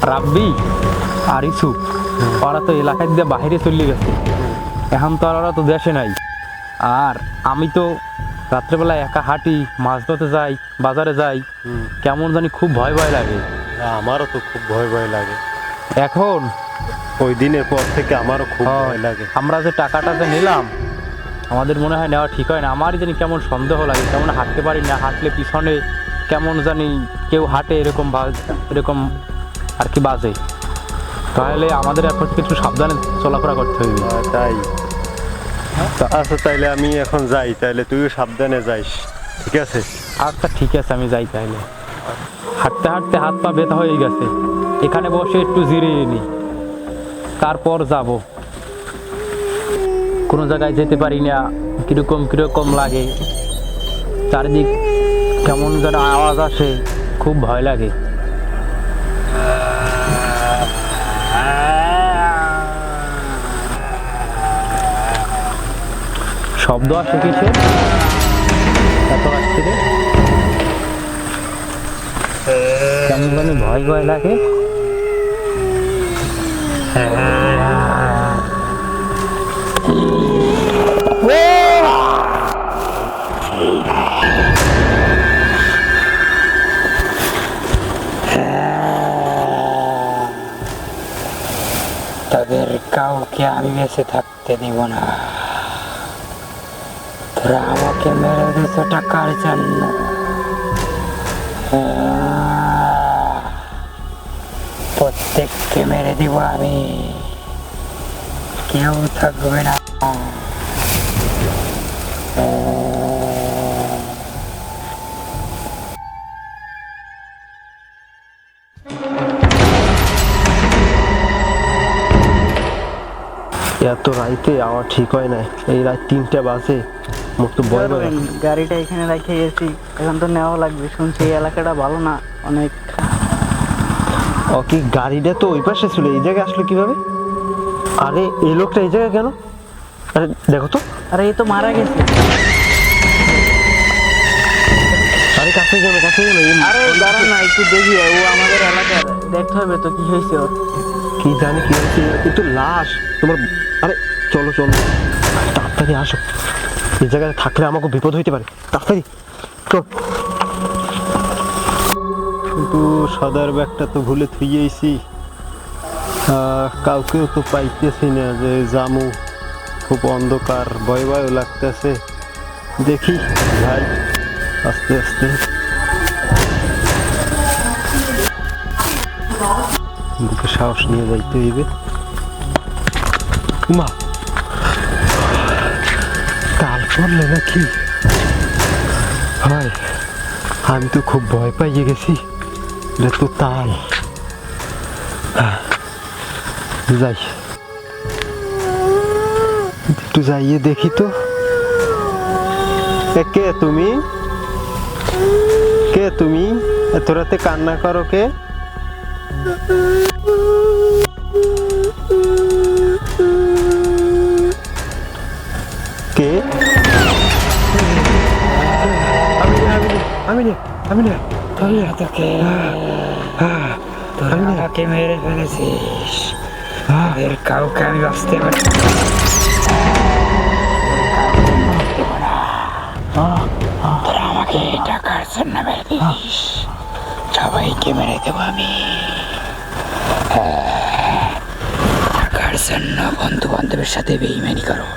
রাব্বি আর ইসুফ ওরা তো এলাকায় দিয়ে বাইরে চলে গেছে, এখন তো আর ওরা তো দেশে নাই। আর আমি তো রাত্রেবেলা একা হাঁটি, মাছ ধরতে যাই, বাজারে যাই, কেমন জানি খুব ভয় ভয় লাগে। আমারও তো খুব ভয় ভয় লাগে। এখন ওই দিনের পর থেকে আমারও খুব ভয় লাগে। আমরা যে টাকাটা যে নিলাম, আমাদের মনে হয় নেওয়া ঠিক হয় না। আমারই জানি কেমন সন্দেহ লাগে, কেমন হাঁটতে পারি না, হাঁটলে পিছনে কেমন জানি কেউ হাঁটে এরকম এরকম আর কি বাজে। তাহলে আমাদের এখন থেকে একটু সাবধানে চলাফেরা করতে হবে। তাই আচ্ছা, তাইলে আমি এখন যাই, তাইলে তুইও সাবধানে যাইস, ঠিক আছে? আচ্ছা ঠিক আছে, আমি যাই তাইলে। হাঁটতে হাঁটতে হাত পা ব্যথা হয়ে গেছে, এখানে বসে একটু জিরিয়ে নি, তারপর যাব। কোনো জায়গায় যেতে পারি না, কিরকম কিরকম লাগে, চারিদিক কেমন যেন আওয়াজ আসে, খুব ভয় লাগে। শব্দ আসে কিসে এত আসছে রে? কেমন যেন ভয় ভয় লাগে। তাদের কাউকে আমি বেঁচে থাকতে দিব না। তোরা আমাকে মেরে দিয়েছে টাকার জন্য, প্রত্যেককে মেরে দিব আমি, কেউ থাকবে না। এত রাইতে আমার ঠিক হয় না, এই রাত 3টা বাজে, মোর তো ভয় ভয়। গাড়িটা এখানে রেখে গেছি, এখন তো নেওয়া লাগবে। শুনছি এই এলাকাটা ভালো না অনেক। ও কি গাড়িটা তো ওই পাশে ছিল, এই জায়গায় আসলো কিভাবে? আরে এই লোকটা এই জায়গায় কেন? আরে দেখো তো। আরে এই তো মারা গেছে। আরে কাছে গেল, কাছে গেল। আরে দাঁড়ান না, একটু দেখি, ও আমাদের এলাকার, দেখতে হবে তো কি হয়েছে ওর। কি জানি কি হয়েছে, একটু লাশ তোমার। আরে চলো চলো, তাড়াতাড়ি আসো, এই জায়গায় থাকলে আমাকে বিপদ হইতে পারে, তাড়াতাড়ি চল। কিন্তু সদার ব্যাগটা তো ভুলে থুইয়েছি, কাউকেও তো পাইতেছি না যে জামু, খুব অন্ধকার, ভয় ভয়ও লাগতেছে। দেখি ভাই, আস্তে আস্তে বুকে সাহস নিয়ে যাইতে হইবে। মা কাল পড়লে নাকি? হয়, আমি তো খুব ভয় পাইয়ে গেছি, এটা তো তাল। যাই, একটু যাইয়ে দেখি তো। কে তুমি? কে তুমি? এত রাতে কান্না করো কে? কে? আমি তোরা আমাকে মেরে ফেলেছিস, এর কাউকে আমি বাঁচতে পারি। তোরা আমাকে টাকার জন্য মেরে দিস, সবাইকে মেরে দেবো আমি। টাকার জন্য বন্ধু বান্ধবের সাথে বেইমানি করো।